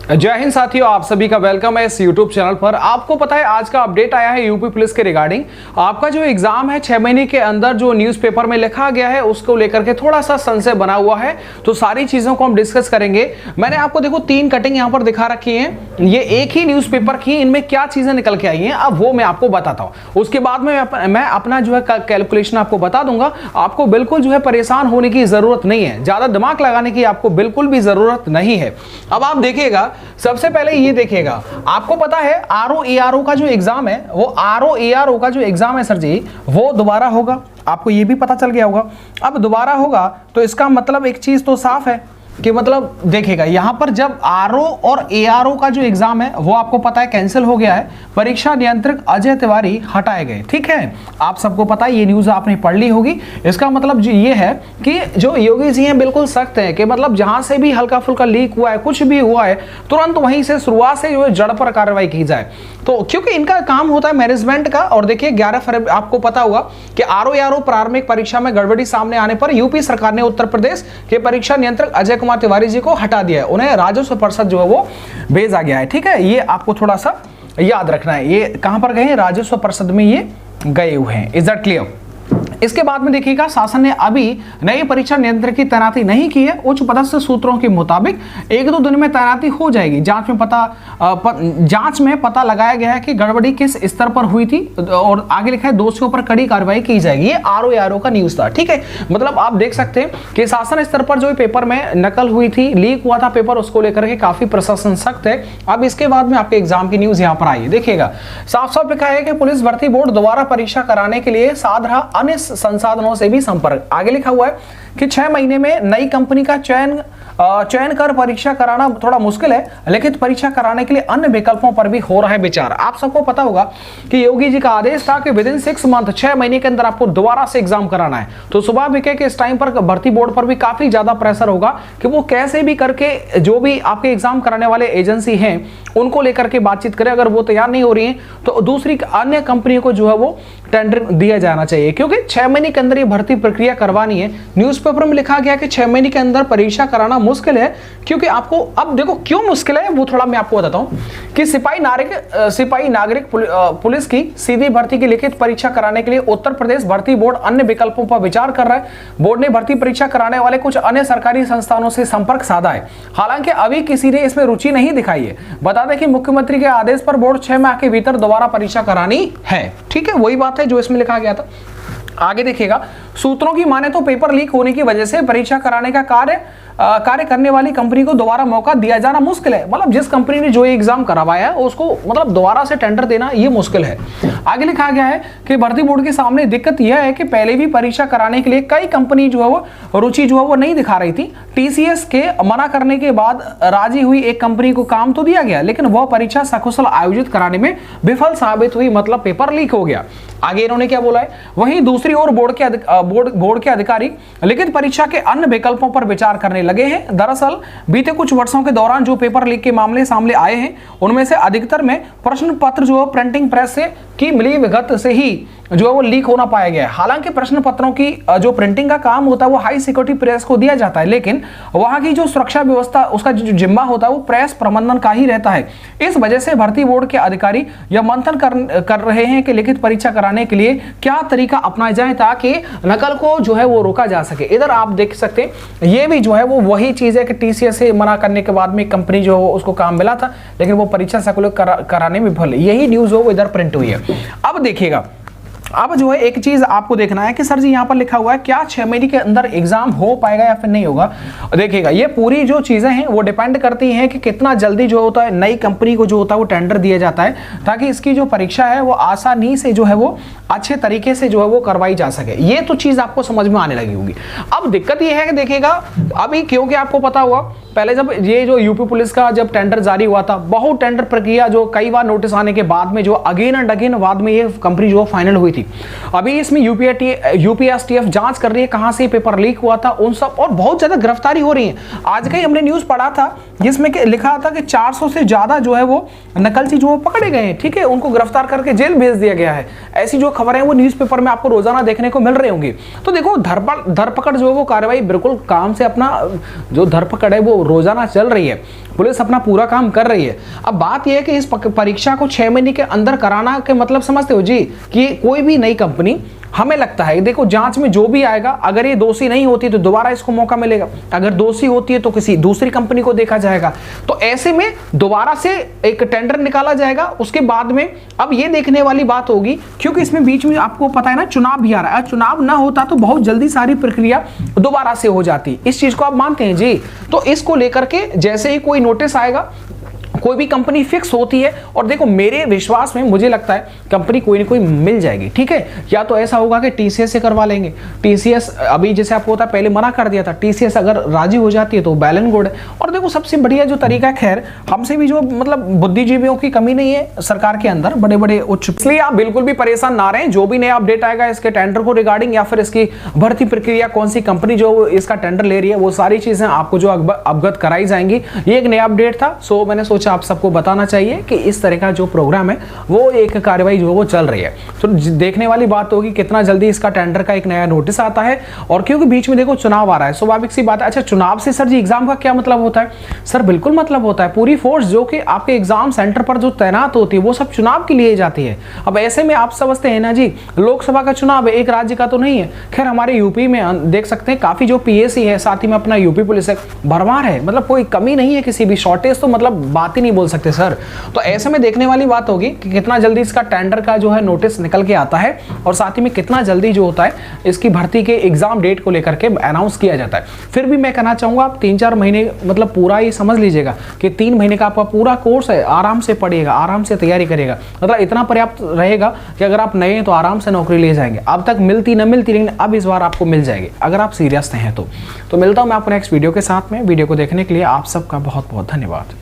जय हिंद साथियों, आप सभी का वेलकम है इस YouTube चैनल पर। आपको पता है आज का अपडेट आया है यूपी पुलिस के रिगार्डिंग। आपका जो एग्जाम है 6 महीने के अंदर जो न्यूज़पेपर में लिखा गया है उसको लेकर के थोड़ा सा संशय बना हुआ है, तो सारी चीजों को हम डिस्कस करेंगे। मैंने आपको देखो 3 कटिंग यहाँ पर दिखा रखी है, ये एक ही न्यूज़पेपर की, इनमें क्या चीजें निकल के आई हैं अब वो मैं आपको बताता हूँ। उसके बाद में मैं अपना जो है कैलकुलेशन आपको बता दूंगा। आपको बिल्कुल जो है परेशान होने की जरूरत नहीं है, ज्यादा दिमाग लगाने की आपको बिल्कुल भी जरूरत नहीं है। अब आप देखिएगा, सबसे पहले ये देखिएगा, आपको पता है RO-ARO का जो एग्जाम है, वो RO-ARO का जो एग्जाम है सर जी, वो दोबारा होगा। आपको ये भी पता चल गया होगा। अब दोबारा होगा तो इसका मतलब एक चीज तो साफ है कि मतलब देखिएगा, यहां पर जब RO और ARO का जो एग्जाम है वो आपको पता है कैंसिल हो गया है, परीक्षा नियंत्रक अजय तिवारी हटाए गए। ठीक है, आप सबको पता है, ये न्यूज आपने पढ़ ली होगी। इसका मतलब ये है कि जो योगी जी हैं बिल्कुल सख्त हैं कि मतलब जहां से भी हल्का फुल्का लीक हुआ है, कुछ भी हुआ है, तुरंत वहीं से शुरुआत से जो है जड़ पर कार्रवाई की जाए। तो क्योंकि इनका काम होता है मैनेजमेंट का। और देखिए 11 फरवरी आपको पता होगा कि RO-ARO प्रारंभिक परीक्षा में गड़बड़ी सामने आने पर यूपी सरकार ने उत्तर प्रदेश के परीक्षा नियंत्रक अजय कुमार तिवारी जी को हटा दिया है, उन्हें राजस्व परिषद जो है वो भेजा गया है। ठीक है, ये आपको थोड़ा सा याद रखना है। ये कहां पर गए हैं? राजस्व परिषद में ये गए हुए हैं। Is that clear? इसके बाद में देखिएगा, शासन ने अभी नई परीक्षा नियंत्रक की तैनाती नहीं की है। उच्च पदस्थ सूत्रों के मुताबिक 1-2 दिन में तैनाती हो जाएगी। जांच में पता लगाया गया है कि गड़बड़ी किस स्तर पर हुई थी और आगे लिखा है दोषियों पर कड़ी कार्रवाई की जाएगी। ये RO-ARO का न्यूज था। ठीक है, मतलब आप देख सकते हैं कि शासन स्तर पर जो पेपर में नकल हुई थी, लीक हुआ था पेपर, उसको लेकर के काफी प्रशासन सख्त है। अब इसके बाद में आपके एग्जाम की न्यूज यहाँ पर आई है। देखिएगा, साफ साफ लिखा है कि पुलिस भर्ती बोर्ड दोबारा परीक्षा कराने के लिए साध रहा अन्य संसाधनों से भी संपर्क। आगे लिखा हुआ है कि 6 महीने में नई कंपनी का चयन कर परीक्षा कराना थोड़ा मुश्किल है, लिखित परीक्षा कराने के लिए अन्य विकल्पों पर भी हो रहा है विचार। आप सबको पता होगा कि योगी जी का आदेश था कि विदिन 6 मंथ, 6 महीने के अंदर आपको दोबारा से एग्जाम कराना है। तो स्वाभाविक है कि इस टाइम पर भर्ती बोर्ड पर भी काफी ज्यादा प्रेशर होगा कि वो कैसे भी करके जो भी आपके एग्जाम कराने वाले एजेंसी हैं उनको लेकर के बातचीत करें। अगर वो तैयार नहीं हो रही है तो दूसरी अन्य कंपनी को जो है वो टेंडर दिया जाना चाहिए, क्योंकि 6 महीने के अंदर ये भर्ती प्रक्रिया करवानी है। न्यूज़पेपर में लिखा गया कि 6 महीने के अंदर परीक्षा कराना मुश्किल है, क्योंकि आपको अब देखो क्यों मुश्किल है वो थोड़ा मैं आपको बताता हूं कि सिपाही नागरिक पुलिस की सीधी भर्ती की लिखित परीक्षा कराने के लिए उत्तर प्रदेश भर्ती बोर्ड अन्य विकल्पों पर विचार कर रहा है। बोर्ड ने भर्ती परीक्षा कराने वाले कुछ अन्य सरकारी संस्थानों से संपर्क साधा है, हालांकि अभी किसी ने इसमें रुचि नहीं दिखाई है। बता दें कि मुख्यमंत्री के आदेश पर बोर्ड 6 माह के भीतर दोबारा परीक्षा करानी है। ठीक है, वही बात है जो इसमें लिखा गया था। आगे देखिएगा, सूत्रों की माने तो पेपर लीक होने की वजह से परीक्षा कराने का कार्य करने वाली कंपनी को दोबारा मौका दिया जाना मुश्किल है। मतलब जिस कंपनी ने जो एग्जाम करवाया है उसको मतलब दोबारा से टेंडर देना ये मुश्किल है। आगे लिखा गया है कि भर्ती बोर्ड के सामने दिक्कत यह है कि पहले भी परीक्षा कराने के लिए कई कंपनी जो है वो रुचि जो है वो नहीं दिखा रही थी। TCS के मना करने के बाद राजी हुई एक कंपनी को काम तो दिया गया, लेकिन वह परीक्षा सकुशल आयोजित कराने में विफल साबित हुई, मतलब पेपर लीक हो गया। आगे इन्होंने क्या बोला है, वहीं दूसरी ओर बोर्ड के अधिकारी लिखित परीक्षा के अन्य विकल्पों पर विचार करने लगे हैं। दरअसल बीते कुछ वर्षों के दौरान जो पेपर लीक के मामले सामने आए हैं उनमें से अधिकतर में प्रश्न पत्र जो प्रिंटिंग प्रेस से की मिली विगत से ही जो है वो लीक होना पाया गया है। हालांकि प्रश्न पत्रों की जो प्रिंटिंग का काम होता है वो हाई सिक्योरिटी प्रेस को दिया जाता है, लेकिन वहां की जो सुरक्षा व्यवस्था उसका जो जिम्मा होता है वो प्रेस प्रबंधन का ही रहता है। इस वजह से भर्ती बोर्ड के अधिकारी यह मंथन कर रहे हैं कि लिखित परीक्षा कराने के लिए क्या तरीका अपनाया जाए ताकि नकल को जो है वो रोका जा सके। इधर आप देख सकते हैं ये भी जो है वो वही चीज है कि TCS से मना करने के बाद में कंपनी जो है उसको काम मिला था, लेकिन वो परीक्षा सकुशल कराने में विफल। यही न्यूज हो वो इधर प्रिंट हुई है। अब देखिएगा, अब जो है एक चीज आपको देखना है कि सर जी यहाँ पर लिखा हुआ है क्या 6 महीने के अंदर एग्जाम हो पाएगा या फिर नहीं होगा। देखिएगा, ये पूरी जो चीजें हैं वो डिपेंड करती हैं कि कितना जल्दी जो होता है नई कंपनी को जो होता है वो टेंडर दिया जाता है, ताकि इसकी जो परीक्षा है वो आसानी से जो है वो अच्छे तरीके से जो है वो करवाई जा सके। ये तो चीज आपको समझ में आने लगी होगी। अब दिक्कत ये है कि देखिएगा, अभी क्योंकि आपको पता हुआ पहले जब ये जो यूपी पुलिस का जब टेंडर जारी हुआ था, बहुत टेंडर प्रक्रिया जो कई बार नोटिस आने के बाद में जो अगेन एंड अगेन बाद में ये कंपनी जो फाइनल हुई थी। जाएगी। अभी इसमें यूपीएसटीएफ जांच कर रही है कहां से पेपर लीक हुआ था उन सब, और बहुत ज्यादा गिरफ्तारी हो रही है। आज का ही हमने न्यूज पढ़ा था जिसमें लिखा था कि 400 से ज्यादा जो है वो नकलची जो पकड़े गए हैं, ठीक है, उनको गिरफ्तार करके जेल भेज दिया गया है। ऐसी जो खबरें हैं वो न्यूज़पेपर में आपको रोजाना देखने को मिल रही होंगी। तो देखो धरपकड़ जो है वो कार्रवाई बिल्कुल काम से, अपना जो धरपकड़ है वो रोजाना चल रही है, पुलिस अपना पूरा काम कर रही है। अब बात यह है कि इस परीक्षा को 6 महीने के अंदर कराना के मतलब समझते हो जी कि कोई भी नई कंपनी, हमें लगता है देखो जांच में जो भी आएगा, अगर ये दोषी नहीं होती तो दोबारा इसको मौका मिलेगा, अगर दोषी होती है तो किसी दूसरी कंपनी को देखा जाएगा। तो ऐसे में दोबारा से एक टेंडर निकाला जाएगा। उसके बाद में अब ये देखने वाली बात होगी, क्योंकि इसमें बीच में आपको पता है ना चुनाव भी आ रहा है, चुनाव ना होता तो बहुत जल्दी सारी प्रक्रिया दोबारा से हो जाती। इस चीज को आप मानते हैं जी? तो इसको लेकर के जैसे ही कोई नोटिस आएगा, कोई भी कंपनी फिक्स होती है, और देखो मेरे विश्वास में मुझे लगता है कंपनी कोई ना कोई मिल जाएगी, ठीक है। या तो ऐसा होगा कि टीसीएस से करवा लेंगे, टीसीएस अभी जैसे आपको होता है पहले मना कर दिया था, टीसीएस अगर राजी हो जाती है तो वेल एंड गुड है। और देखो सबसे बढ़िया जो तरीका है, खैर हमसे भी जो मतलब बुद्धिजीवियों की कमी नहीं है सरकार के अंदर, बड़े बड़े उच्च, इसलिए आप बिल्कुल भी परेशान ना रहें। जो भी नया अपडेट आएगा इसके टेंडर को रिगार्डिंग या फिर इसकी भर्ती प्रक्रिया, कौन सी कंपनी जो इसका टेंडर ले रही है, वो सारी चीजें आपको जो अवगत कराई जाएंगी। ये एक नया अपडेट था, सो मैंने सोचा आप सबको बताना चाहिए कि इस तरह का जो प्रोग्राम है वो एक कार्रवाई जो वो चल रही है। तो देखने वाली बात होगी कितना जल्दी इसका टेंडर का एक नया नोटिस आता है। और क्योंकि बीच में देखो चुनाव आ रहा है, स्वाभाविक सी बात है। अच्छा, चुनाव से सर जी एग्जाम का क्या मतलब होता है? सर बिल्कुल मतलब होता है, पूरी फोर्स जो कि आपके एग्जाम सेंटर पर जो तैनात होती है वो सब चुनाव के लिए जाती है। अब ऐसे में आप समझते हैं ना जी, लोकसभा का चुनाव है, एक राज्य का तो नहीं है। खैर हमारे यूपी में देख सकते हैं काफी जो पीएसी है, साथ ही में अपना यूपी पुलिस है, भरमार है, मतलब कोई कमी नहीं है किसी भी, शॉर्टेज तो मतलब बात ही नहीं बोल सकते सर। तो ऐसे में देखने वाली बात होगी कि कितना जल्दी इसका टेंडर का जो है नोटिस निकल के आता है, और साथ ही में कितना जल्दी जो होता है इसकी भर्ती के एग्जाम डेट को लेकर के अनाउंस किया जाता है। फिर भी मैं कहना चाहूंगा आप 3-4 महीने मतलब पूरा ही समझ लीजिएगा कि 3 महीने का आपका पूरा कोर्स है, आराम से पढ़िएगा, आराम से तैयारी करेगा, मतलब इतना पर्याप्त रहेगा कि अगर आप नए हैं तो आराम से नौकरी ले जाएंगे। अब तक मिलती न मिलती, लेकिन अब इस बार आपको मिल जाएगी अगर आप सीरियस हैं तो मिलता हूं मैं आपको नेक्स्ट वीडियो के साथ में। वीडियो को देखने के लिए आप सबका बहुत बहुत धन्यवाद।